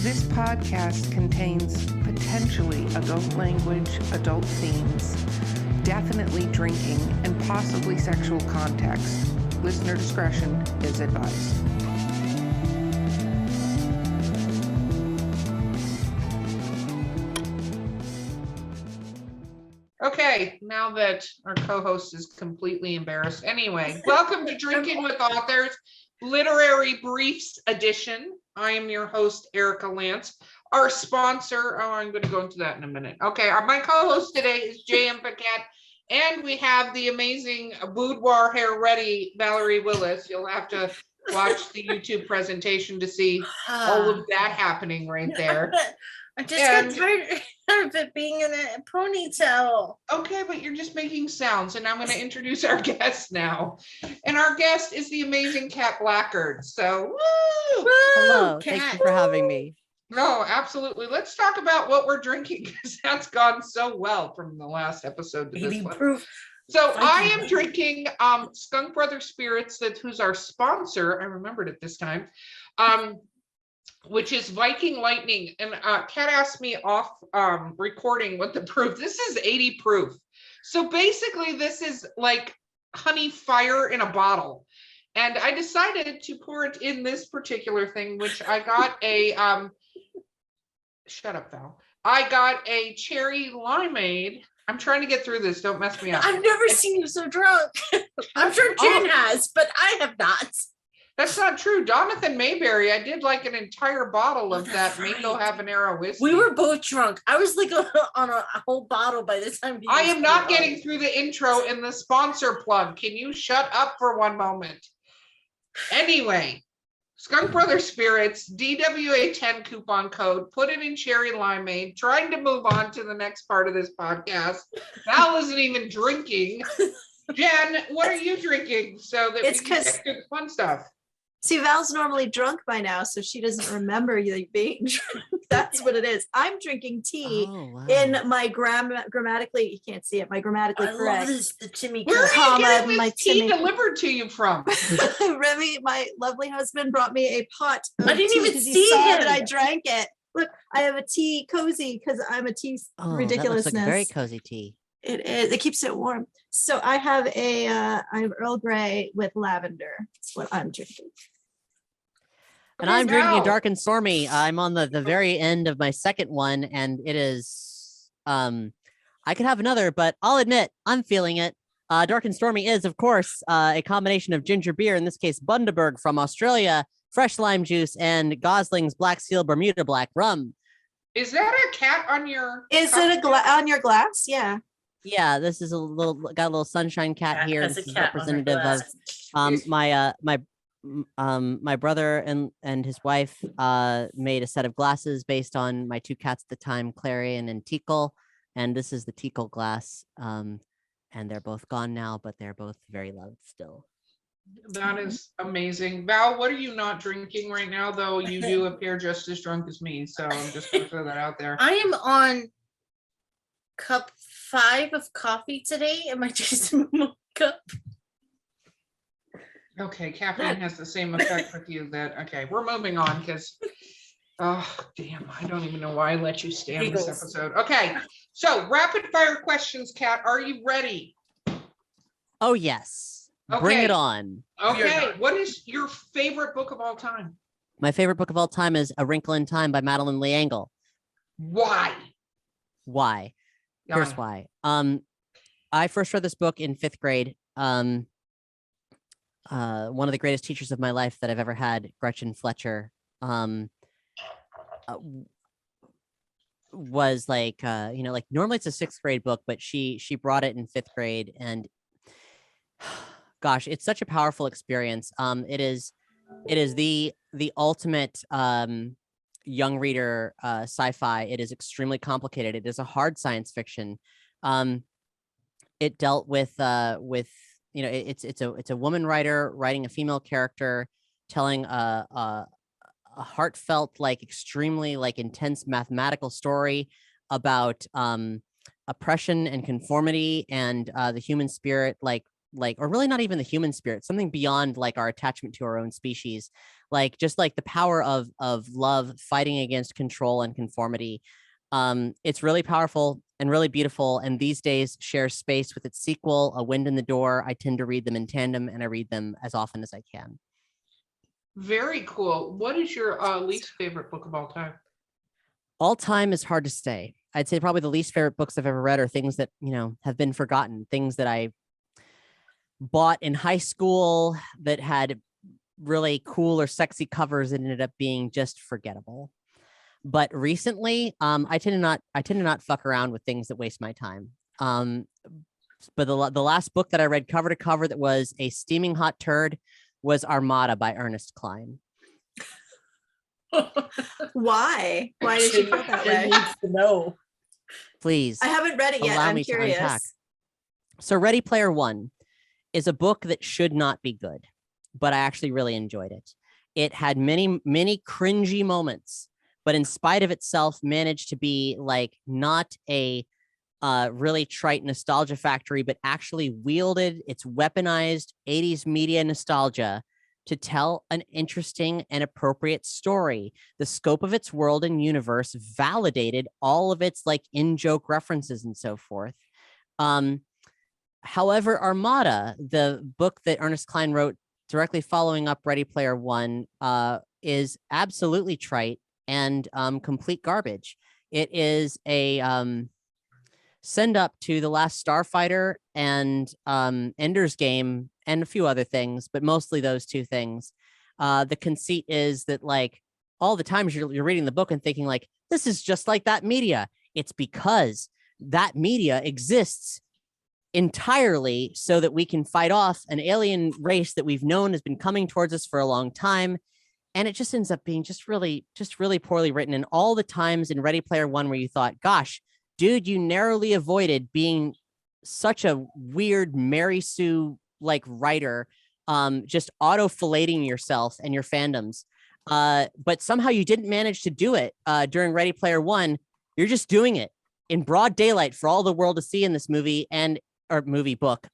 This podcast contains potentially adult language, adult themes, definitely drinking, and possibly sexual context. Listener discretion is advised. Okay, now that our co-host is completely embarrassed. Anyway, welcome to Drinking with Authors, Literary Briefs Edition. I am your host, Erica Lance. Our sponsor, I'm going to go into that in a minute. Okay, my co-host today is J.M. Paquette, and we have the amazing boudoir hair ready Valerie Willis. You'll have to watch the YouTube presentation to see all of that happening right there. I just got tired of it being in a ponytail. Okay, but you're just making sounds, and I'm going to introduce our guest now. And our guest is the amazing CatBlackard. So, woo! Hello, Cat. thank you for having me. No, absolutely. Let's talk about what we're drinking, because that's gone so well from the last episode to this one. Proof. So I am drinking Skunk Brothers Spirits, who's our sponsor. I remembered it this time. Which is Viking Lightning. And Kat asked me off recording what the proof. This is 80 proof. So basically this is like honey fire in a bottle. And I decided to pour it in this particular thing, which I got a, shut up, Val. I got a cherry limeade. I'm trying to get through this. Don't mess me up. I've never seen you so drunk. I'm sure Jen has, but I have not. That's not true. Jonathan Mayberry, I did like an entire bottle of that mango habanero whiskey. We were both drunk. I was like on a whole bottle by the time. I am not getting through the intro and the sponsor plug. Can you shut up for one moment? Anyway, Skunk Brothers Spirits, DWA 10 coupon code, put it in cherry limeade, trying to move on to the next part of this podcast. Val isn't even drinking. Jen, what are you drinking so that It's we can 'cause- get to the fun stuff? See, Val's normally drunk by now, so she doesn't remember you being drunk. That's what it is. I'm drinking tea in my grammatically, you can't see it, my grammatically I love correct. this, the Timmy. Where are you comma, getting my this tea Timmy. delivered to you from? Remy, my lovely husband, brought me a pot of I didn't tea even 'cause he see saw him. that I drank it. Look, I have a tea cozy because I'm a tea ridiculousness. That looks like very cozy tea. It is. It keeps it warm. So I have I have Earl Grey with lavender. That's what I'm drinking. And I'm drinking Val. a dark and stormy. I'm on the very end of my second one, and it is I could have another, but I'll admit I'm feeling it. Dark and stormy is, of course, a combination of ginger beer, in this case Bundaberg from Australia, fresh lime juice, and Gosling's Black Seal Bermuda Black rum. Is that a cat on your? Is it on your glass? Yeah. Yeah, this is got a little sunshine cat here. Has This a is cat on her representative of glass. my brother and his wife made a set of glasses based on my two cats at the time, Clarion and Teakle, and this is the Teakle glass, and they're both gone now, but they're both very loved still. That is amazing. Val, what are you not drinking right now, though? You do appear just as drunk as me, so I'm just going to throw that out there. I am on cup 5 of coffee today in my Jason Momoa cup. Okay, caffeine has the same effect with you okay, we're moving on because, oh, damn, I don't even know why I let you stay on this episode. Okay, so rapid fire questions, Kat. Are you ready? Oh yes, bring Okay. it on. Okay, what is your favorite book of all time? My favorite book of all time is A Wrinkle in Time by Madeleine L'Engle. Why? Why? Here's why. I first read this book in 5th grade. One of the greatest teachers of my life that I've ever had, Gretchen Fletcher, was like, like normally it's a 6th grade book, but she brought it in 5th grade, and gosh, it's such a powerful experience. It is the ultimate young reader sci-fi. It is extremely complicated. It is a hard science fiction. It dealt with it's a woman writer writing a female character, telling a heartfelt, like extremely like intense mathematical story about oppression and conformity and the human spirit, like like, or really not even the human spirit, something beyond like our attachment to our own species, like just like the power of love fighting against control and conformity. It's really powerful and really beautiful, and these days shares space with its sequel, A Wind in the Door. I tend to read them in tandem, and I read them as often as I can. Very cool. What is your least favorite book of all time? All time is hard to say. I'd say probably the least favorite books I've ever read are things that, you know, have been forgotten, things that I bought in high school that had really cool or sexy covers and ended up being just forgettable. But recently, I tend to not fuck around with things that waste my time. But the last book that I read cover to cover that was a steaming hot turd was Armada by Ernest Cline. Why? Why did you feel that way? Needs to know. Please. I haven't read it yet. Allow I'm me to unpack. curious. So Ready Player One is a book that should not be good, but I actually really enjoyed it. It had many, many cringy moments, but in spite of itself managed to be like not a really trite nostalgia factory, but actually wielded its weaponized 80s media nostalgia to tell an interesting and appropriate story. The scope of its world and universe validated all of its like in-joke references and so forth. However, Armada, the book that Ernest Cline wrote directly following up Ready Player One, is absolutely trite and complete garbage. It is a send up to The Last Starfighter and Ender's Game and a few other things, but mostly those two things. The conceit is that like all the times you're reading the book and thinking like, this is just like that media. It's because that media exists entirely so that we can fight off an alien race that we've known has been coming towards us for a long time. And it just ends up being just really poorly written. And all the times in Ready Player One where you thought, gosh, dude, you narrowly avoided being such a weird Mary Sue like writer, just auto-filleting yourself and your fandoms. But somehow you didn't manage to do it during Ready Player One. You're just doing it in broad daylight for all the world to see in this movie or movie book.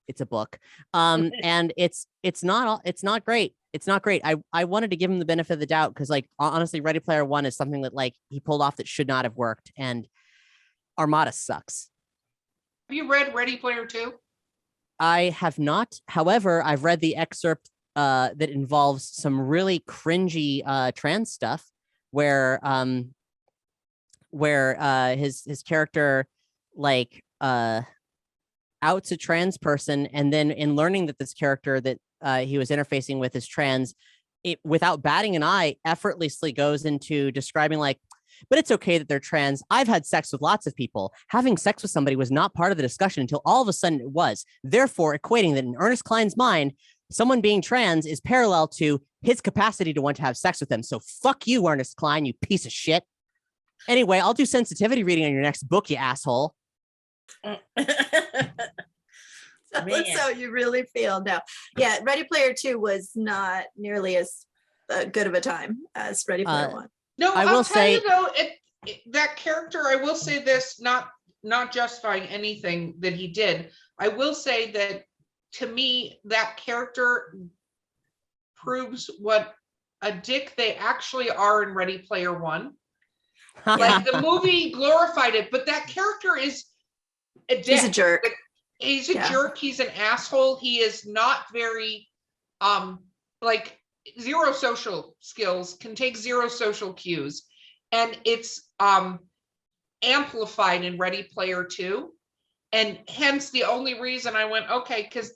It's a book. And it's not great. It's not great. I wanted to give him the benefit of the doubt because like honestly, Ready Player One is something that like he pulled off that should not have worked. And Armada sucks. Have you read Ready Player Two? I have not. However, I've read the excerpt that involves some really cringy trans stuff where his character like outs a trans person, and then in learning that this character that he was interfacing with is trans, it without batting an eye effortlessly goes into describing like, but it's okay that they're trans. I've had sex with lots of people. Having sex with somebody was not part of the discussion until all of a sudden it was. Therefore, equating that in Ernest Cline's mind, someone being trans is parallel to his capacity to want to have sex with them. So fuck you, Ernest Cline, you piece of shit. Anyway, I'll do sensitivity reading on your next book, you asshole. That's how you really feel now. Yeah, Ready Player Two was not nearly as good of a time as Ready Player One. No, I I'll will tell say- you though, that character, I will say this, not justifying anything that he did. I will say that to me, that character proves what a dick they actually are in Ready Player One. Like the movie glorified it, but that character is a dick. He's a jerk. He's a jerk. He's an asshole. He is not very, like zero social skills, can take zero social cues. And it's amplified in Ready Player Two. And hence the only reason I went, okay, because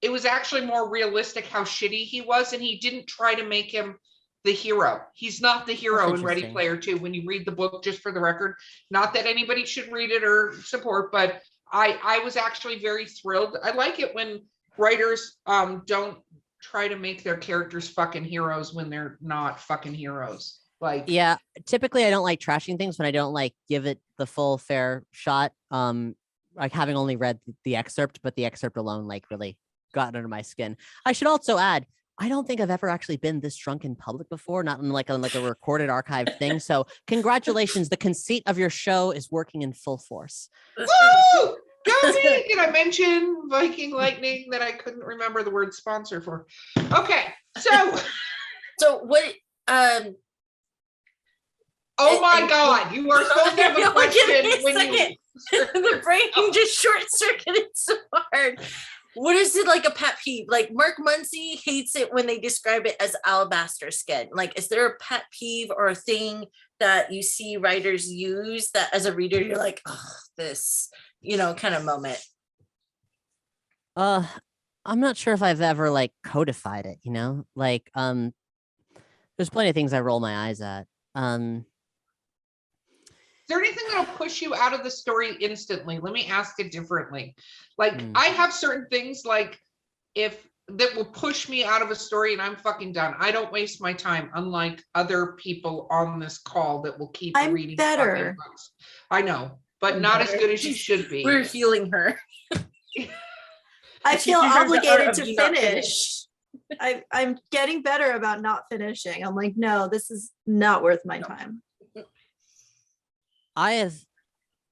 it was actually more realistic how shitty he was. And he didn't try to make him the hero. He's not the hero in Ready Player Two. When you read the book, just for the record, not that anybody should read it or support, but I was actually very thrilled. I like it when writers don't try to make their characters fucking heroes when they're not fucking heroes. Like, yeah, typically I don't like trashing things when I don't like give it the full fair shot. Like having only read the excerpt, but the excerpt alone like really got under my skin. I should also add, I don't think I've ever actually been this drunk in public before, not in like a recorded archived thing. So congratulations. The conceit of your show is working in full force. woo! Josie, did I mention Viking Lightning that I couldn't remember the word sponsor for? Okay, so. So what? Oh my God, you are supposed to have a Give me question a when you. second. The brain just short circuited so hard. What is it like a pet peeve? Like Mark Muncy hates it when they describe it as alabaster skin. Like, is there a pet peeve or a thing that you see writers use that as a reader you're like, oh, this, kind of moment? I'm not sure if I've ever like codified it, like there's plenty of things I roll my eyes at. Is there anything that'll push you out of the story instantly? Let me ask it differently. Like I have certain things like that will push me out of a story and I'm fucking done. I don't waste my time, unlike other people on this call that will keep I'm reading better. fucking books. I know, but not as good as you should be. We're healing her. I feel Teaching her the art obligated of to do not finish. I'm getting better about not finishing. I'm like, no, this is not worth my time. I'm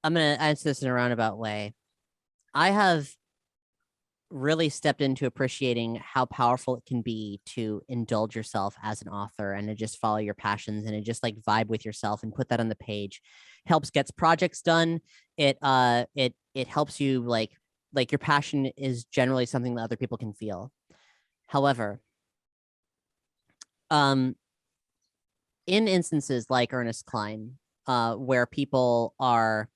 going to answer this in a roundabout way. I have really stepped into appreciating how powerful it can be to indulge yourself as an author and to just follow your passions and to just like vibe with yourself and put that on the page. Helps gets projects done. It helps you like your passion is generally something that other people can feel. However, in instances like Ernest Cline, where people are,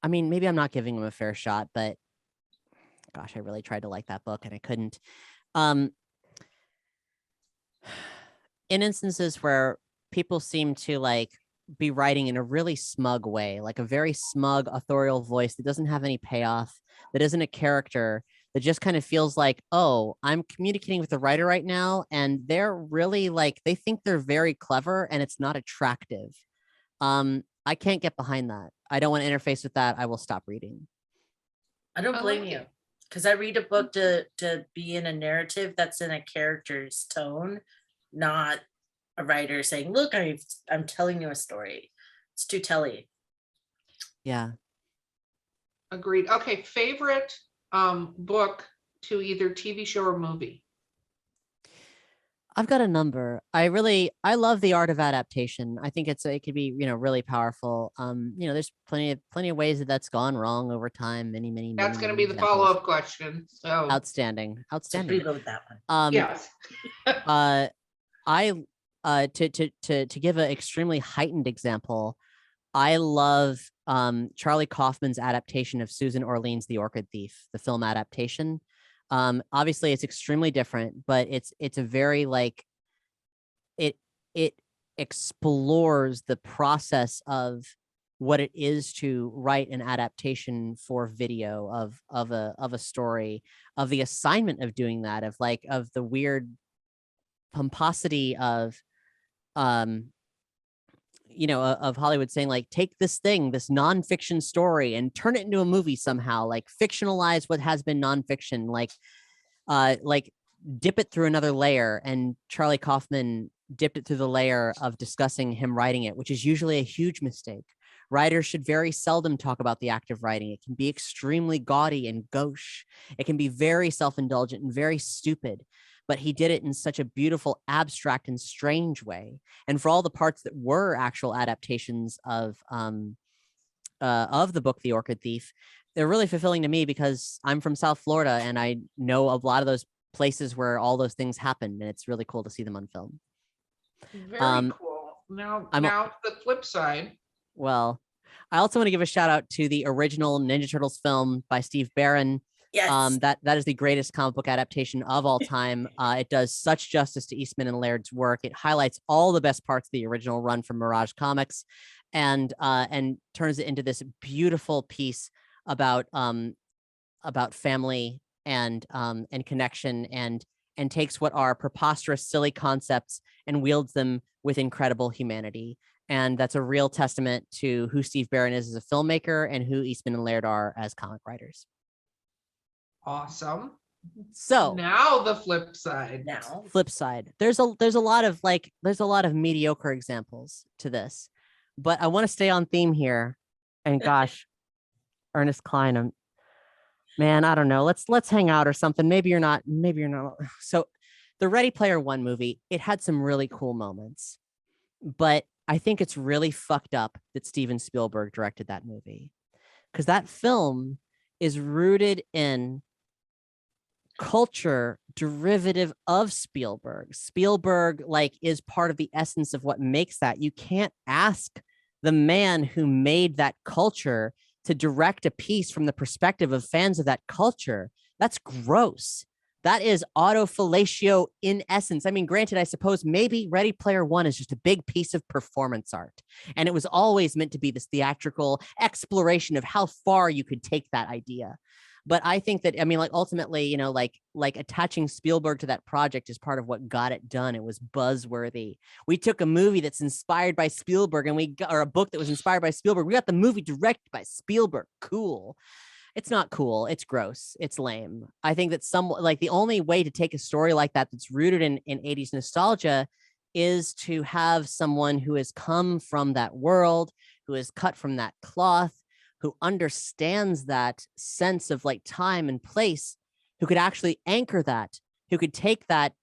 I mean, maybe I'm not giving them a fair shot, but gosh, I really tried to like that book and I couldn't. In instances where people seem to like be writing in a really smug way, like a very smug authorial voice that doesn't have any payoff, that isn't a character, that just kind of feels like, oh, I'm communicating with the writer right now, and they're really like, they think they're very clever and it's not attractive. I can't get behind that. I don't want to interface with that. I will stop reading. I don't blame you, because I read a book to be in a narrative that's in a character's tone, not a writer saying, look, I'm telling you a story. It's too telly. Yeah. Agreed. Okay, favorite book to either TV show or movie? I've got a number. I love the art of adaptation. I think it could be, really powerful. There's plenty of ways that's gone wrong over time. Many. That's going to be the examples. follow-up question. So Outstanding. So reload that one. yes. To give an extremely heightened example, I love Charlie Kaufman's adaptation of Susan Orlean's The Orchid Thief, the film adaptation. Obviously it's extremely different, but it's a very like it explores the process of what it is to write an adaptation for video of a story, of the assignment of doing that, of the weird pomposity of of Hollywood saying like, take this nonfiction story and turn it into a movie somehow, like fictionalize what has been nonfiction, like dip it through another layer. And Charlie Kaufman dipped it through the layer of discussing him writing it, which is usually a huge mistake. Writers should very seldom talk about the act of writing. It can be extremely gaudy and gauche. It can be very self-indulgent and very stupid. But he did it in such a beautiful, abstract, and strange way. And for all the parts that were actual adaptations of the book, The Orchid Thief, they're really fulfilling to me because I'm from South Florida and I know a lot of those places where all those things happen, and it's really cool to see them on film. Very cool. Now the flip side. Well, I also want to give a shout out to the original Ninja Turtles film by Steve Barron. Yes. That is the greatest comic book adaptation of all time. It does such justice to Eastman and Laird's work. It highlights all the best parts of the original run from Mirage Comics, and turns it into this beautiful piece about family and connection, and takes what are preposterous, silly concepts and wields them with incredible humanity. And that's a real testament to who Steve Barron is as a filmmaker and who Eastman and Laird are as comic writers. Awesome. So now the flip side. There's a lot of mediocre examples to this, but I want to stay on theme here. And gosh, Ernest Cline, Man, I don't know. Let's hang out or something. Maybe you're not. Maybe you're not. So, the Ready Player One movie, it had some really cool moments, but I think it's really fucked up that Steven Spielberg directed that movie, because that film is rooted in culture derivative of Spielberg. Spielberg like is part of the essence of what makes that. You can't ask the man who made that culture to direct a piece from the perspective of fans of that culture. That's gross. That is autofellatio in essence. I mean, granted, I suppose maybe Ready Player One is just a big piece of performance art. And it was always meant to be this theatrical exploration of how far you could take that idea. But I think that, I mean, like ultimately, you know, like attaching Spielberg to that project is part of what got it done. It was buzzworthy. We took a movie that's inspired by Spielberg and or a book that was inspired by Spielberg. We got the movie directed by Spielberg. Cool. It's not cool. It's gross. It's lame. I think that the only way to take a story like that that's rooted in 80s nostalgia is to have someone who has come from that world, who is cut from that cloth, who understands that sense of like time and place, who could actually anchor that, who could take that,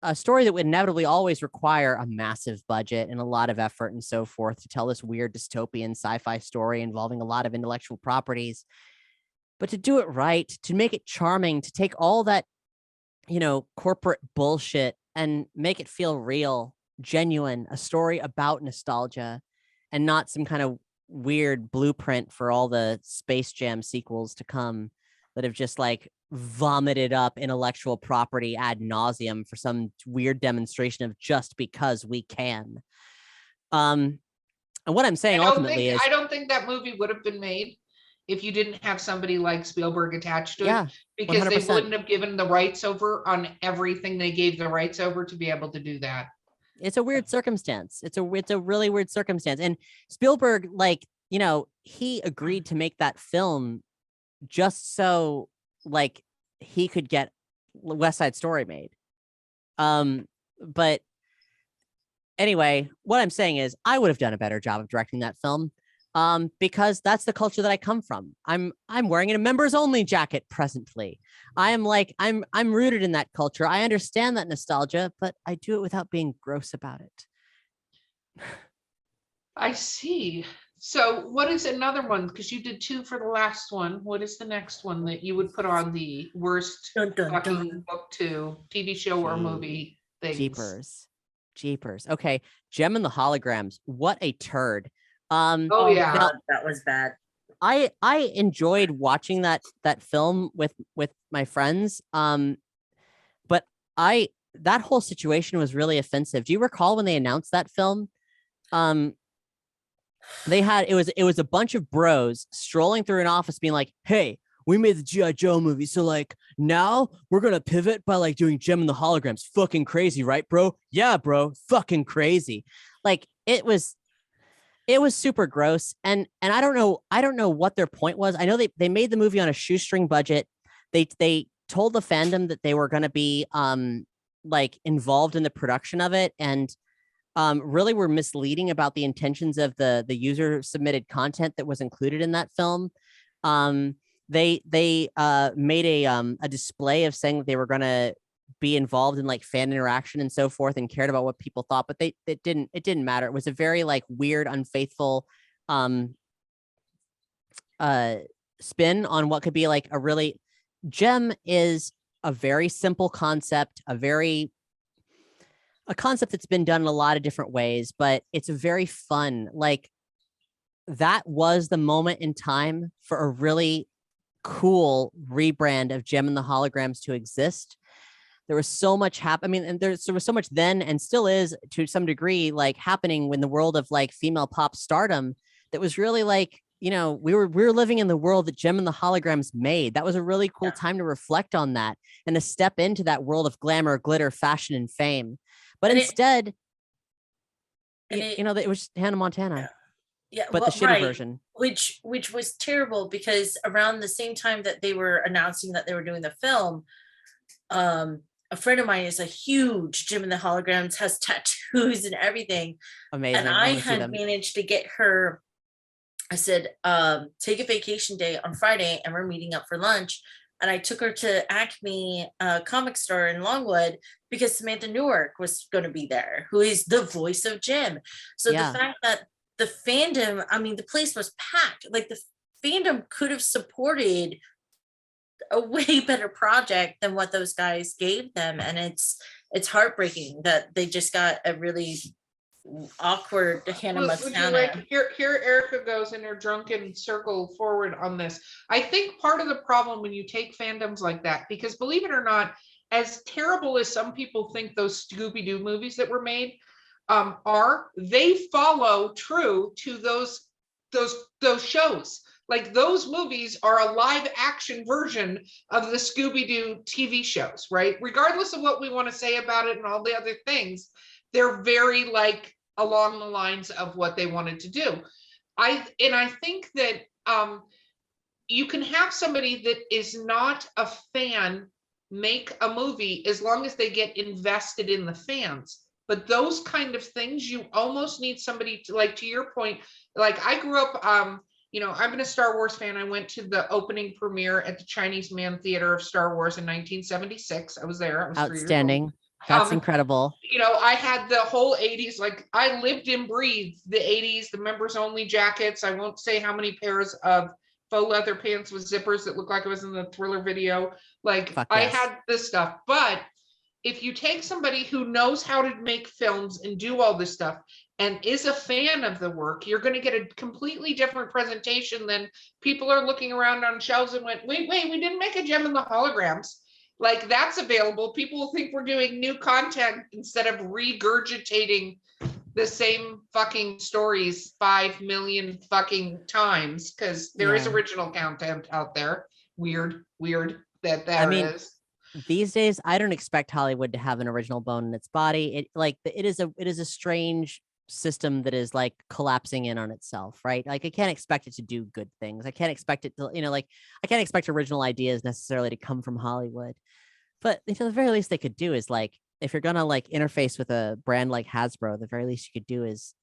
a story that would inevitably always require a massive budget and a lot of effort and so forth to tell this weird dystopian sci-fi story involving a lot of intellectual properties. But to do it right, to make it charming, to take all that, you know, corporate bullshit and make it feel real, genuine, a story about nostalgia and not some kind of weird blueprint for all the Space Jam sequels to come that have just like vomited up intellectual property ad nauseum for some weird demonstration of just because we can. And what I'm saying ultimately is I don't think that movie would have been made if you didn't have somebody like Spielberg attached to it, because 100%. they wouldn't have given the rights over on everything they gave the rights over to be able to do that. It's a weird circumstance. It's a really weird circumstance. And Spielberg, like, you know, he agreed to make that film just so like he could get West Side Story made. But anyway, what I'm saying is I would have done a better job of directing that film. Because that's the culture that I come from. I'm wearing a members only jacket presently. I'm rooted in that culture. I understand that nostalgia, but I do it without being gross about it. I see. So what is another one? Because you did 2 for the last one. What is the next one that you would put on the worst fucking book to TV show or movie things? Jeepers. Okay. Gem and the Holograms. What a turd. Oh yeah, God, that was bad. I enjoyed watching that film with my friends. But that whole situation was really offensive. Do you recall when they announced that film? It was a bunch of bros strolling through an office being like, "Hey, we made the G.I. Joe movie, so like now we're gonna pivot by like doing Gem and the Holograms. Fucking crazy, right, bro? Yeah, bro, fucking crazy." Like it was super gross. And I don't know what their point was. I know they made the movie on a shoestring budget. They told the fandom that they were going to be like involved in the production of it, and really were misleading about the intentions of the user submitted content that was included in that film. They made a display of saying that they were going to be involved in like fan interaction and so forth and cared about what people thought, but it didn't matter. It was a very like weird, unfaithful spin on what could be like a really Gem is a very simple concept, a concept that's been done in a lot of different ways, but it's a very fun, like that was the moment in time for a really cool rebrand of Gem and the Holograms to exist. There was so much I mean, and there was so much then and still is to some degree like happening in the world of like female pop stardom that was really like, you know, we were living in the world that Gem and the Holograms made. That was a really cool time to reflect on that and to step into that world of glamour, glitter, fashion, and fame. But instead, you know, it was Hannah Montana. Yeah, but the shitty version. Which was terrible because around the same time that they were announcing that they were doing the film, a friend of mine is a huge Gem and the Holograms, has tattoos and everything. Amazing. And I had managed to get her I said, take a vacation day on Friday and we're meeting up for lunch. And I took her to Acme comic store in Longwood because Samantha Newark was going to be there, who is the voice of Jim. So Yeah. the fact that the fandom, I mean, the place was packed. Like the fandom could have supported a way better project than what those guys gave them. And it's heartbreaking that they just got a really awkward Hannah Would you Montana. like, here Erica goes in her drunken circle forward on this. I think part of the problem when you take fandoms like that, because believe it or not, as terrible as some people think those Scooby-Doo movies that were made are, they follow true to those shows. Like those movies are a live action version of the Scooby-Doo TV shows, right? Regardless of what we want to say about it and all the other things, they're very like along the lines of what they wanted to do. I think that you can have somebody that is not a fan make a movie as long as they get invested in the fans. But those kind of things, you almost need somebody to, like, to your point, like I grew up, you know, I'm a Star Wars fan. I went to the opening premiere at the Chinese Man Theater of Star Wars in 1976. I was there. I was 3 years old. Outstanding. That's incredible. You know, I had the whole 80s, like I lived and breathed the 80s, the members only jackets. I won't say how many pairs of faux leather pants with zippers that looked like it was in the Thriller video. Like Fuck I yes. had this stuff. But if you take somebody who knows how to make films and do all this stuff and is a fan of the work, you're going to get a completely different presentation than people are looking around on shelves and went, wait, we didn't make a gem in the holograms. Like that's available. People will think we're doing new content instead of regurgitating the same fucking stories 5 million fucking times, because there is Yeah. original content out there. Weird that I mean, is. These days, I don't expect Hollywood to have an original bone in its body. It is a strange system that is like collapsing in on itself, right? Like I can't expect it to do good things. I can't expect it to, you know, like I can't expect original ideas necessarily to come from Hollywood. But you know, the very least they could do is like, if you're gonna like interface with a brand like Hasbro, the very least you could do is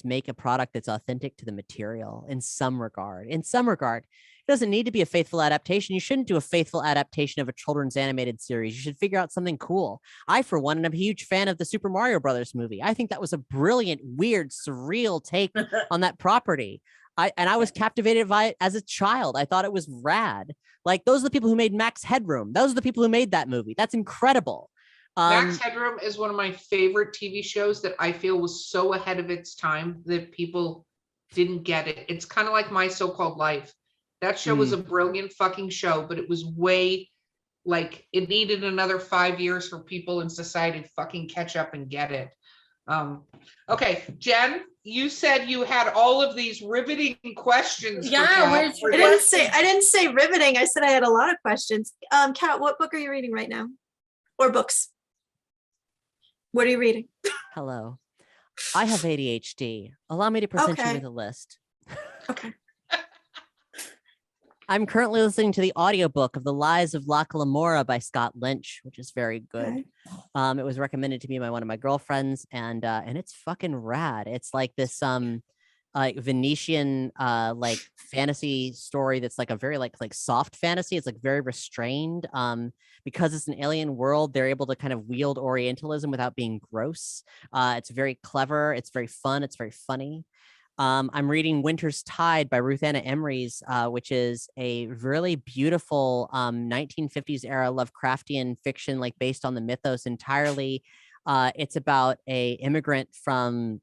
make a product that's authentic to the material in some regard. In some regard, it doesn't need to be a faithful adaptation. You shouldn't do a faithful adaptation of a children's animated series. You should figure out something cool. I, for one, am a huge fan of the Super Mario Brothers movie. I think that was a brilliant, weird, surreal take on that property. I was captivated by it as a child. I thought it was rad. Like those are the people who made Max Headroom. Those are the people who made that movie. That's incredible. Max Headroom is one of my favorite TV shows that I feel was so ahead of its time that people didn't get it. It's kind of like My So-Called Life. That show was a brilliant fucking show, but it was way like it needed another 5 years for people in society to fucking catch up and get it. Okay, Jen, you said you had all of these riveting questions. Yeah, Kat. I didn't say riveting. I said I had a lot of questions. Kat, what book are you reading right now? Or books? What are you reading? Hello. I have ADHD. Allow me to present you with a list. Okay. I'm currently listening to the audiobook of The Lies of Locke Lamora by Scott Lynch, which is very good. Okay. It was recommended to me by one of my girlfriends, and it's fucking rad. It's like this like Venetian like fantasy story that's like a very like soft fantasy. It's like very restrained. Because it's an alien world, they're able to kind of wield Orientalism without being gross. It's very clever. It's very fun. It's very funny. I'm reading Winter's Tide by Ruth Anna Emrys, which is a really beautiful 1950s era Lovecraftian fiction, like based on the mythos entirely. It's about a immigrant from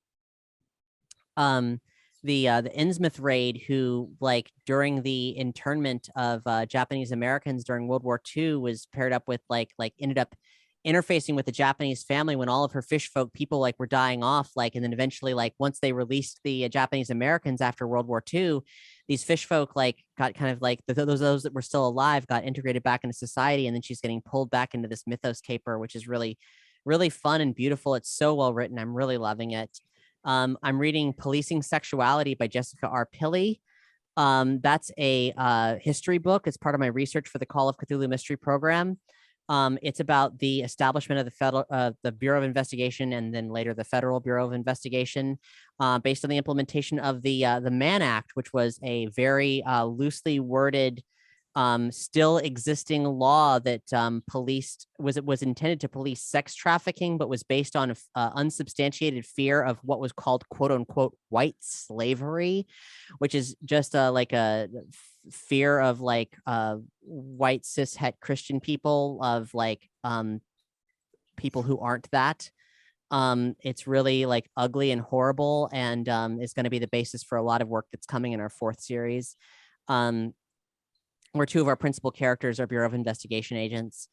the Innsmouth raid who, like, during the internment of Japanese Americans during World War II, was paired up with like ended up interfacing with the Japanese family when all of her fish folk people like were dying off, like, and then eventually, like, once they released the Japanese Americans after World War II, these fish folk like got kind of like those that were still alive got integrated back into society, and then she's getting pulled back into this mythos caper, which is really, really fun and beautiful. It's so well written. I'm really loving it. I'm reading Policing Sexuality by Jessica R. Pilley. That's a history book. It's part of my research for the Call of Cthulhu mystery program. It's about the establishment of the Bureau of Investigation, and then later the Federal Bureau of Investigation, based on the implementation of the Mann Act, which was a very loosely worded, still existing law that was intended to police sex trafficking, but was based on unsubstantiated fear of what was called "quote unquote" white slavery, which is just like a fear of like white cis het Christian people, of like people who aren't that. It's really like ugly and horrible, and is going to be the basis for a lot of work that's coming in our 4th series, where 2 of our principal characters are Bureau of Investigation agents.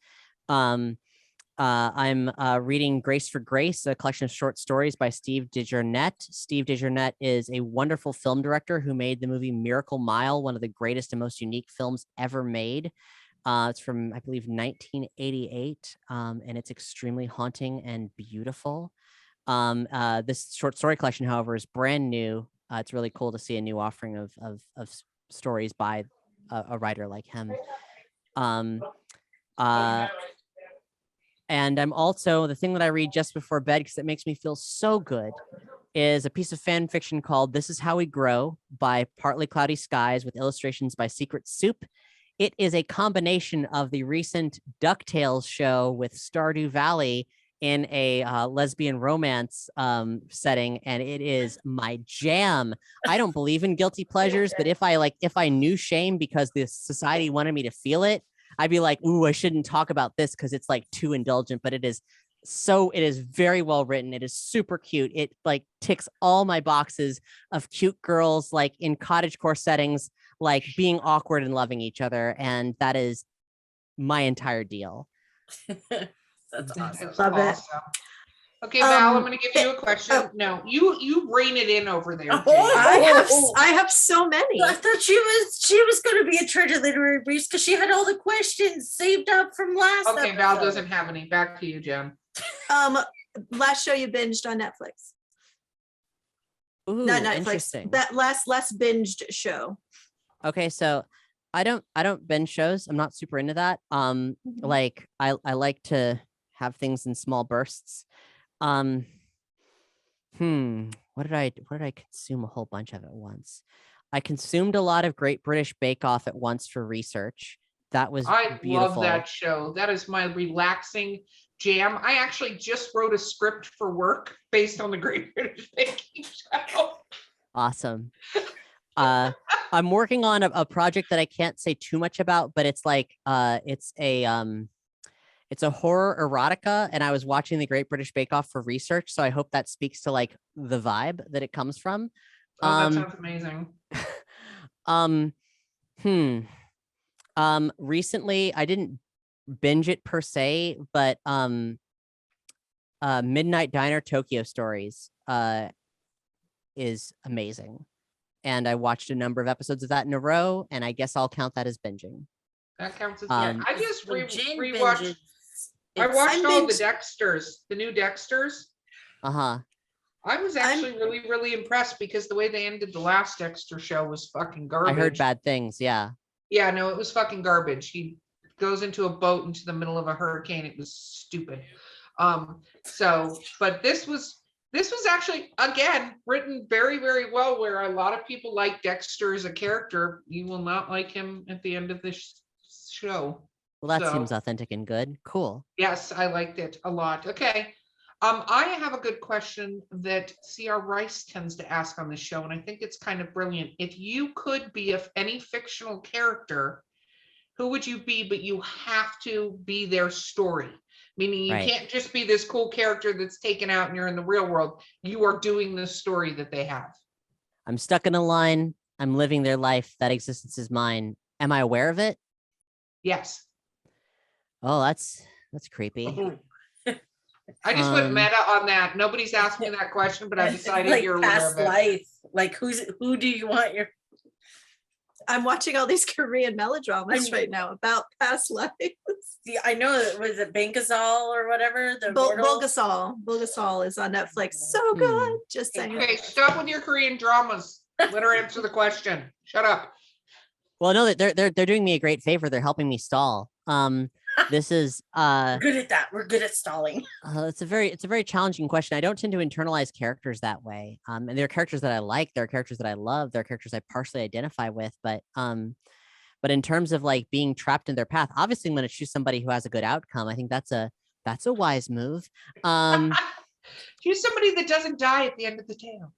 I'm reading Grace for Grace, a collection of short stories by Steve DeJournette. Steve DeJournette is a wonderful film director who made the movie Miracle Mile, one of the greatest and most unique films ever made. It's from, I believe, 1988, and it's extremely haunting and beautiful. This short story collection, however, is brand new. It's really cool to see a new offering of stories by a writer like him. And I'm also, the thing that I read just before bed, because it makes me feel so good, is a piece of fan fiction called This Is How We Grow by Partly Cloudy Skies, with illustrations by Secret Soup. It is a combination of the recent DuckTales show with Stardew Valley in a lesbian romance setting, and it is my jam. I don't believe in guilty pleasures, but if I knew shame because the society wanted me to feel it, I'd be like, ooh, I shouldn't talk about this because it's like too indulgent. But it is very well written. It is super cute. It like ticks all my boxes of cute girls like in cottagecore settings, like being awkward and loving each other, and that is my entire deal. That's awesome. Love it. Okay, Val, I'm going to give you a question. No, you rein it in over there. I have so many. I thought she was going to be a treasure literary beast because she had all the questions saved up from last. Okay, episode. Val doesn't have any. Back to you, Jen. Last show you binged on Netflix. Ooh, Not Netflix. interesting. That last binged show. Okay, so I don't binge shows. I'm not super into that. Like I like to have things in small bursts. What did I consume a whole bunch of at once? I consumed a lot of Great British Bake Off at once for research. That was beautiful. Love that show. That is my relaxing jam. I actually just wrote a script for work based on the Great British Baking Show. Awesome. I'm working on a project that I can't say too much about, but it's like it's a horror erotica, and I was watching the Great British Bake Off for research, so I hope that speaks to like the vibe that it comes from. Oh, that sounds amazing. Recently I didn't binge it per se, but Midnight Diner Tokyo Stories is amazing. And I watched a number of episodes of that in a row, and I guess I'll count that as binging. That counts as I just rewatched. binges. I watched all the binged- Dexters, the new Dexters. Uh-huh. I was actually really, really impressed because the way they ended the last Dexter show was fucking garbage. I heard bad things, yeah. Yeah, no, it was fucking garbage. He goes into a boat into the middle of a hurricane. It was stupid. But this was actually, again, written very, very well, where a lot of people like Dexter as a character. You will not like him at the end of this show. Well, that seems authentic and good. Cool. Yes, I liked it a lot. Okay. I have a good question that C.R. Rice tends to ask on the show, and I think it's kind of brilliant. If you could be any fictional character, who would you be? But you have to be their story. Meaning you can't just be this cool character that's taken out and you're in the real world. You are doing the story that they have. I'm stuck in a line. I'm living their life. That existence is mine. Am I aware of it? Yes. Oh, that's creepy. I just went meta on that. Nobody's asked me that question, but I decided like you're aware past of it. life. Like who do you want your? I'm watching all these Korean melodramas right now about past lives. Yeah, I know. Was it Bankazal or whatever? The Bulgasol is on Netflix. So good. Just saying. Okay, stop with your Korean dramas. Let her answer the question. Shut up. Well, no, they're doing me a great favor. They're helping me stall. This is We're good at that. We're good at stalling. it's a very challenging question. I don't tend to internalize characters that way. And there are characters that I like, there are characters that I love, there are characters I partially identify with, but in terms of like being trapped in their path, obviously I'm going to choose somebody who has a good outcome. I think that's a wise move. Choose somebody that doesn't die at the end of the tale.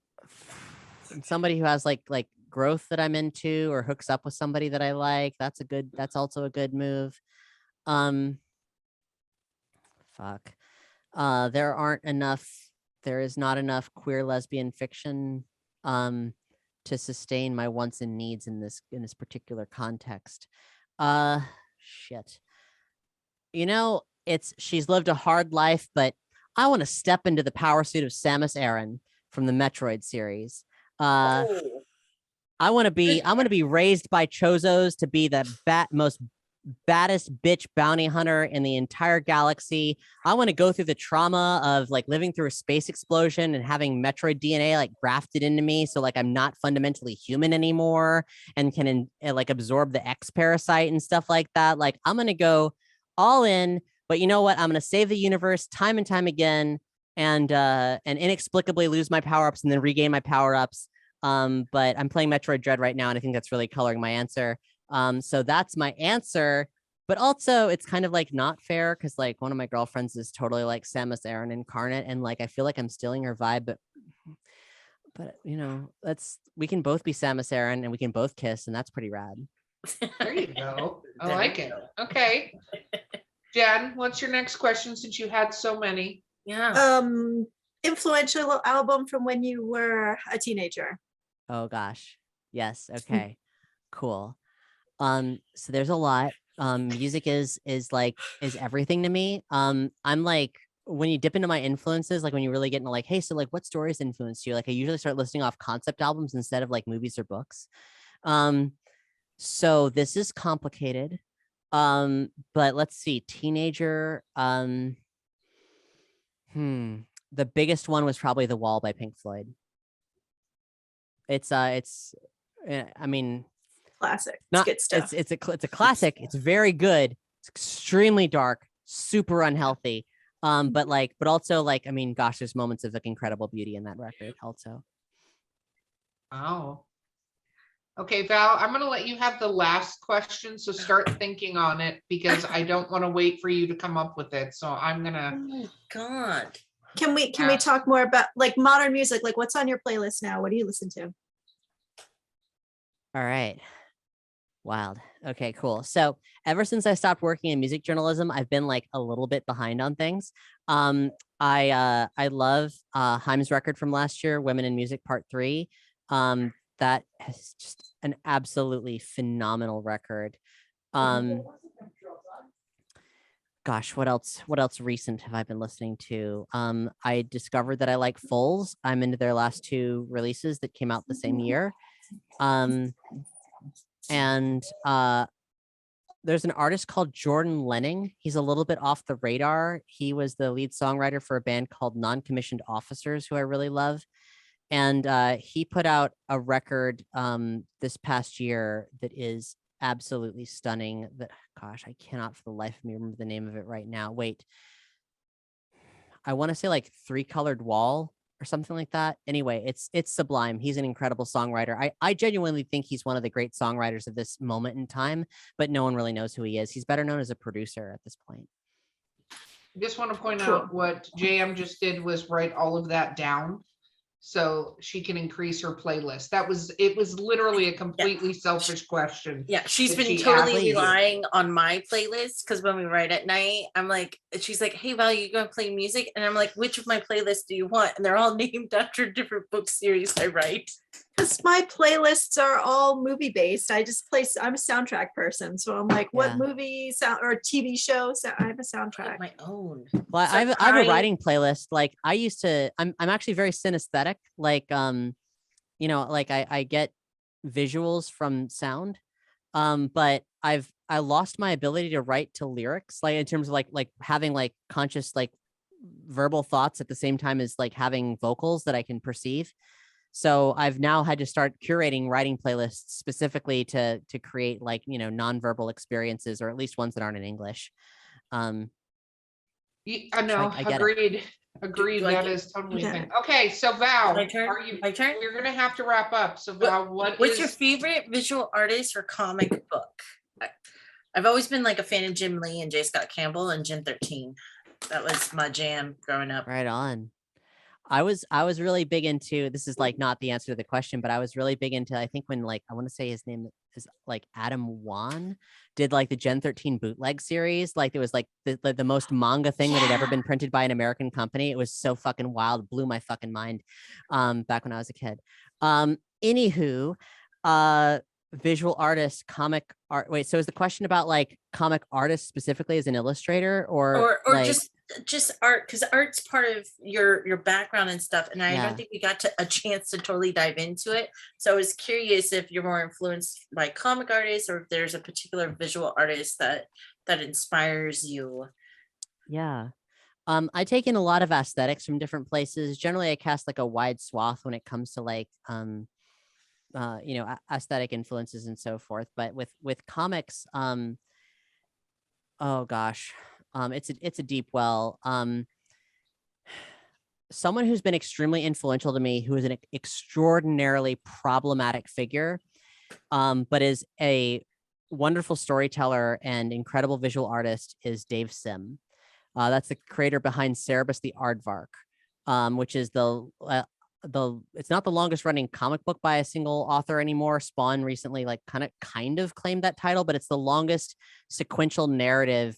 Somebody who has like growth that I'm into, or hooks up with somebody that I like. That's also a good move. Fuck. There is not enough queer lesbian fiction to sustain my wants and needs in this particular context. Shit. She's lived a hard life, but I want to step into the power suit of Samus Aran from the Metroid series. I want to be raised by Chozos to be the most baddest bitch bounty hunter in the entire galaxy. I want to go through the trauma of like living through a space explosion and having Metroid DNA like grafted into me, so like I'm not fundamentally human anymore and can like absorb the X parasite and stuff like that. Like I'm gonna go all in, but you know what? I'm gonna save the universe time and time again, and inexplicably lose my power-ups and then regain my power-ups. But I'm playing Metroid Dread right now, and I think that's really coloring my answer. So that's my answer, but also it's kind of like not fair because like one of my girlfriends is totally like Samus Aran incarnate, and like I feel like I'm stealing her vibe, but we can both be Samus Aran and we can both kiss, and that's pretty rad. There you go. I like it. Okay. Jen, what's your next question since you had so many? Yeah. Influential album from when you were a teenager. Oh gosh. Yes. Okay. Cool. So there's a lot. Music is everything to me. I'm like, when you dip into my influences, like when you really get into like, hey, so like what stories influenced you? Like I usually start listing off concept albums instead of like movies or books. So this is complicated. But let's see, teenager. The biggest one was probably The Wall by Pink Floyd. I mean, classic. Not, it's good stuff. It's a classic. It's very good. It's extremely dark, super unhealthy. But also like, I mean, gosh, there's moments of like incredible beauty in that record also. Oh. Okay, Val, I'm going to let you have the last question. So start thinking on it because I don't want to wait for you to come up with it. So I'm going to. Oh my God. Can we talk more about like modern music? Like what's on your playlist now? What do you listen to? All right. Wild. Okay, cool. So ever since I stopped working in music journalism, I've been like a little bit behind on things. I love Haim's record from last year, Women in Music Part 3. That is just an absolutely phenomenal record. Gosh, what else recent have I been listening to? I discovered that I like Foals. I'm into their last 2 releases that came out the same year. And there's an artist called Jordan Lenning. He's a little bit off the radar. He was the lead songwriter for a band called Non-Commissioned Officers, who I really love. And he put out a record this past year that is absolutely stunning. That, gosh, I cannot for the life of me remember the name of it right now. Wait, I want to say like 3 Colored Wall or something like that. Anyway, it's sublime. He's an incredible songwriter. I genuinely think he's one of the great songwriters of this moment in time, but no one really knows who he is. He's better known as a producer at this point. I just want to point out what JM just did was write all of that down so she can increase her playlist. It was literally a completely selfish question. Yeah, she's that been she totally asked you. relying on my playlist because when we write at night, I'm like, she's like, hey Val, you gonna play music? And I'm like, which of my playlists do you want? And they're all named after different book series I write. Because my playlists are all movie based. I'm a soundtrack person. So I'm like, what movie sound or TV show? So I have a soundtrack. My own. Well, So I have a writing playlist. Like I used to, I'm actually very synesthetic. Like, like I get visuals from sound. But I lost my ability to write to lyrics, like in terms of like having like conscious, like verbal thoughts at the same time as like having vocals that I can perceive. So I've now had to start curating writing playlists specifically to create like, nonverbal experiences, or at least ones that aren't in English. No, I get it. agreed. Do I That get- is totally a Okay. thing. Okay, so Val, My turn? are you? My turn? We're gonna have to wrap up. So Val, What's your favorite visual artist or comic book? I've always been like a fan of Jim Lee and J. Scott Campbell and Gen 13. That was my jam growing up. Right on. I was really big into, this is like not the answer to the question, but I was really big into, I think when like, I want to say his name is like Adam Wan did like the Gen 13 bootleg series. Like it was like the most manga thing that had ever been printed by an American company. It was so fucking wild, blew my fucking mind back when I was a kid. Anywho, visual artist, comic art. Wait, so is the question about like comic artists specifically as an illustrator or Or like, just art, because art's part of your background and stuff, and I Yeah. don't think we got a chance to totally dive into it. So I was curious if you're more influenced by comic artists or if there's a particular visual artist that inspires you. Yeah. I take in a lot of aesthetics from different places. Generally, I cast like a wide swath when it comes to like aesthetic influences and so forth. But with comics, oh gosh, it's a deep well. Someone who's been extremely influential to me, who is an extraordinarily problematic figure, but is a wonderful storyteller and incredible visual artist, is Dave Sim. That's the creator behind Cerebus the Aardvark, which is it's not the longest running comic book by a single author anymore. Spawn recently like kind of claimed that title, but it's the longest sequential narrative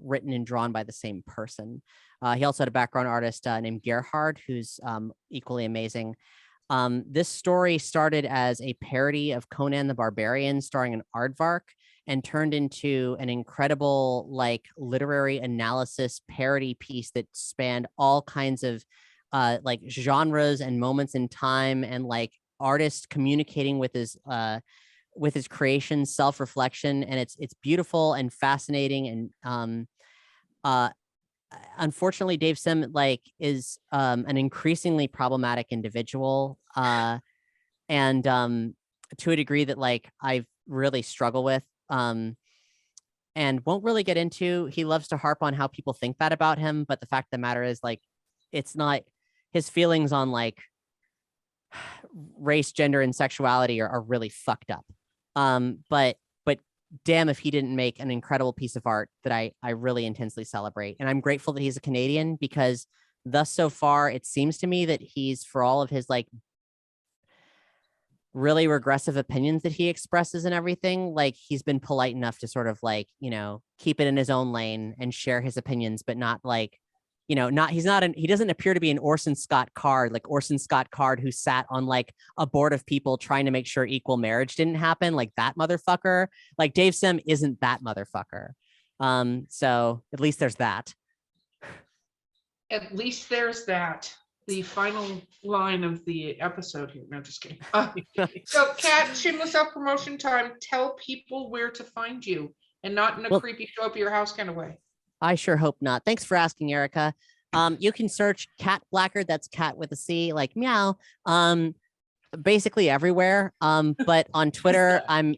written and drawn by the same person. He also had a background artist named Gerhard, who's equally amazing. This story started as a parody of Conan the Barbarian starring an aardvark and turned into an incredible like literary analysis parody piece that spanned all kinds of like genres and moments in time, and like artist communicating with his creation, self-reflection, and it's beautiful and fascinating. And unfortunately, Dave Sim like is an increasingly problematic individual, and to a degree that like I really struggle with. And won't really get into. He loves to harp on how people think that about him, but the fact of the matter is like it's not his feelings on like race, gender, and sexuality are really fucked up. But damn if he didn't make an incredible piece of art that I really intensely celebrate. And I'm grateful that he's a Canadian, because thus so far it seems to me that he's, for all of his like really regressive opinions that he expresses and everything, like he's been polite enough to sort of like, keep it in his own lane and share his opinions, but not like, he doesn't appear to be an Orson Scott Card, like Orson Scott Card who sat on like a board of people trying to make sure equal marriage didn't happen, like that motherfucker. Like Dave Sim isn't that motherfucker. So at least there's that. At least there's that. The final line of the episode here. No, just kidding. So, Kat, shameless self-promotion time. Tell people where to find you, and not in a creepy show up your house kind of way. I sure hope not. Thanks for asking, Erica. You can search CatBlackard. That's cat with a C, like meow. Basically everywhere. But on Twitter, I'm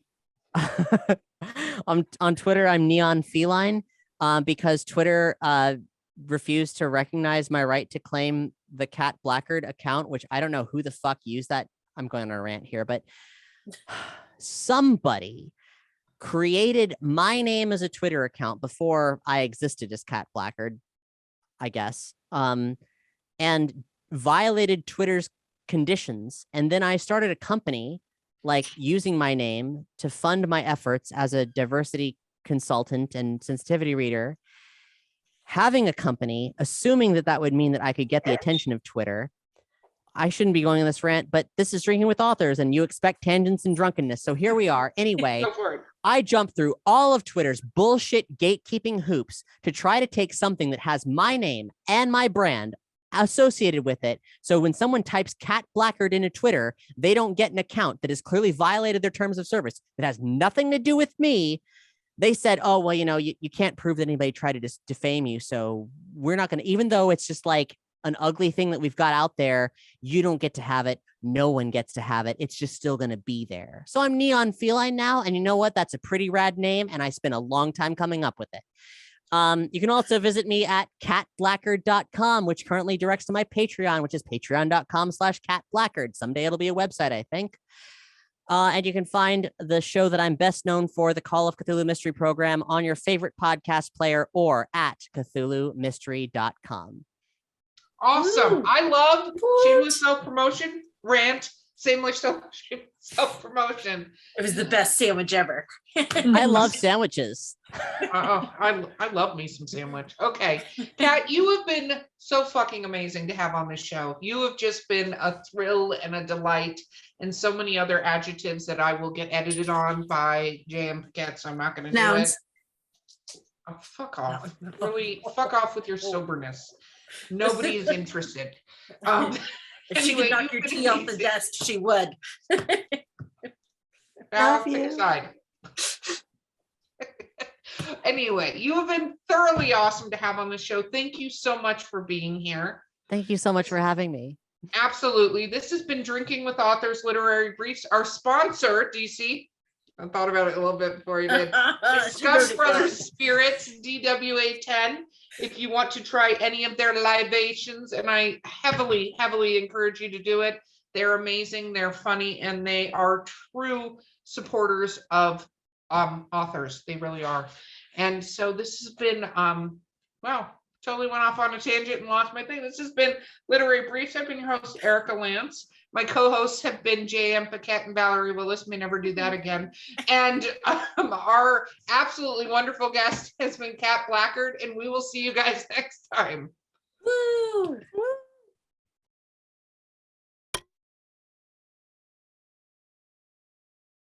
on Twitter, I'm Neon Feline, because Twitter refused to recognize my right to claim the CatBlackard account, which I don't know who the fuck used that. I'm going on a rant here, but somebody created my name as a Twitter account before I existed as CatBlackard, I guess, and violated Twitter's conditions. And then I started a company like using my name to fund my efforts as a diversity consultant and sensitivity reader, having a company, assuming that would mean that I could get the attention of Twitter. I shouldn't be going on this rant, but this is Drinking with Authors, and you expect tangents and drunkenness. So here we are. Anyway, Go for it. I jumped through all of Twitter's bullshit gatekeeping hoops to try to take something that has my name and my brand associated with it. So when someone types CatBlackard into Twitter, they don't get an account that has clearly violated their terms of service, that has nothing to do with me. They said, oh, well, you can't prove that anybody tried to defame you. So we're not going to, even though it's just like an ugly thing that we've got out there, you don't get to have it. No one gets to have it. It's just still going to be there. So I'm Neon Feline now. And you know what? That's a pretty rad name. And I spent a long time coming up with it. You can also visit me at CatBlackard.com, which currently directs to my Patreon, which is patreon.com/CatBlackard. Someday it'll be a website, I think. And you can find the show that I'm best known for, the Call of Cthulhu Mystery Program, on your favorite podcast player or at CthulhuMystery.com. Awesome. Woo. I love What? shameless self-promotion, rant, shameless self-promotion. It was the best sandwich ever. I love sandwiches. I love me some sandwich. Okay. Kat, you have been so fucking amazing to have on this show. You have just been a thrill and a delight, and so many other adjectives that I will get edited on by J.M. Paquette, so I'm not going to do it. Nouns. Oh, fuck off. Really, fuck off with your soberness. Nobody is interested. If she Anyway, could knock you've your been tea off the amazing. desk, she would. Now, Love pick you. a side. Anyway, you have been thoroughly awesome to have on the show. Thank you so much for being here. Thank you so much for having me. Absolutely. This has been Drinking with Authors Literary Briefs. Our sponsor, DC, I thought about it a little bit before you did. She wrote Discuss it Brothers down. Spirits, DWA 10. If you want to try any of their libations, and I heavily, heavily encourage you to do it. They're amazing, they're funny, and they are true supporters of authors. They really are. And so this has been, wow, totally went off on a tangent and lost my thing. This has been Literary Briefs. I've been your host, Erica Lance. My co-hosts have been J.M. Paquette and Valerie Willis. May never do that again. And our absolutely wonderful guest has been CatBlackard, and we will see you guys next time. Woo! Woo.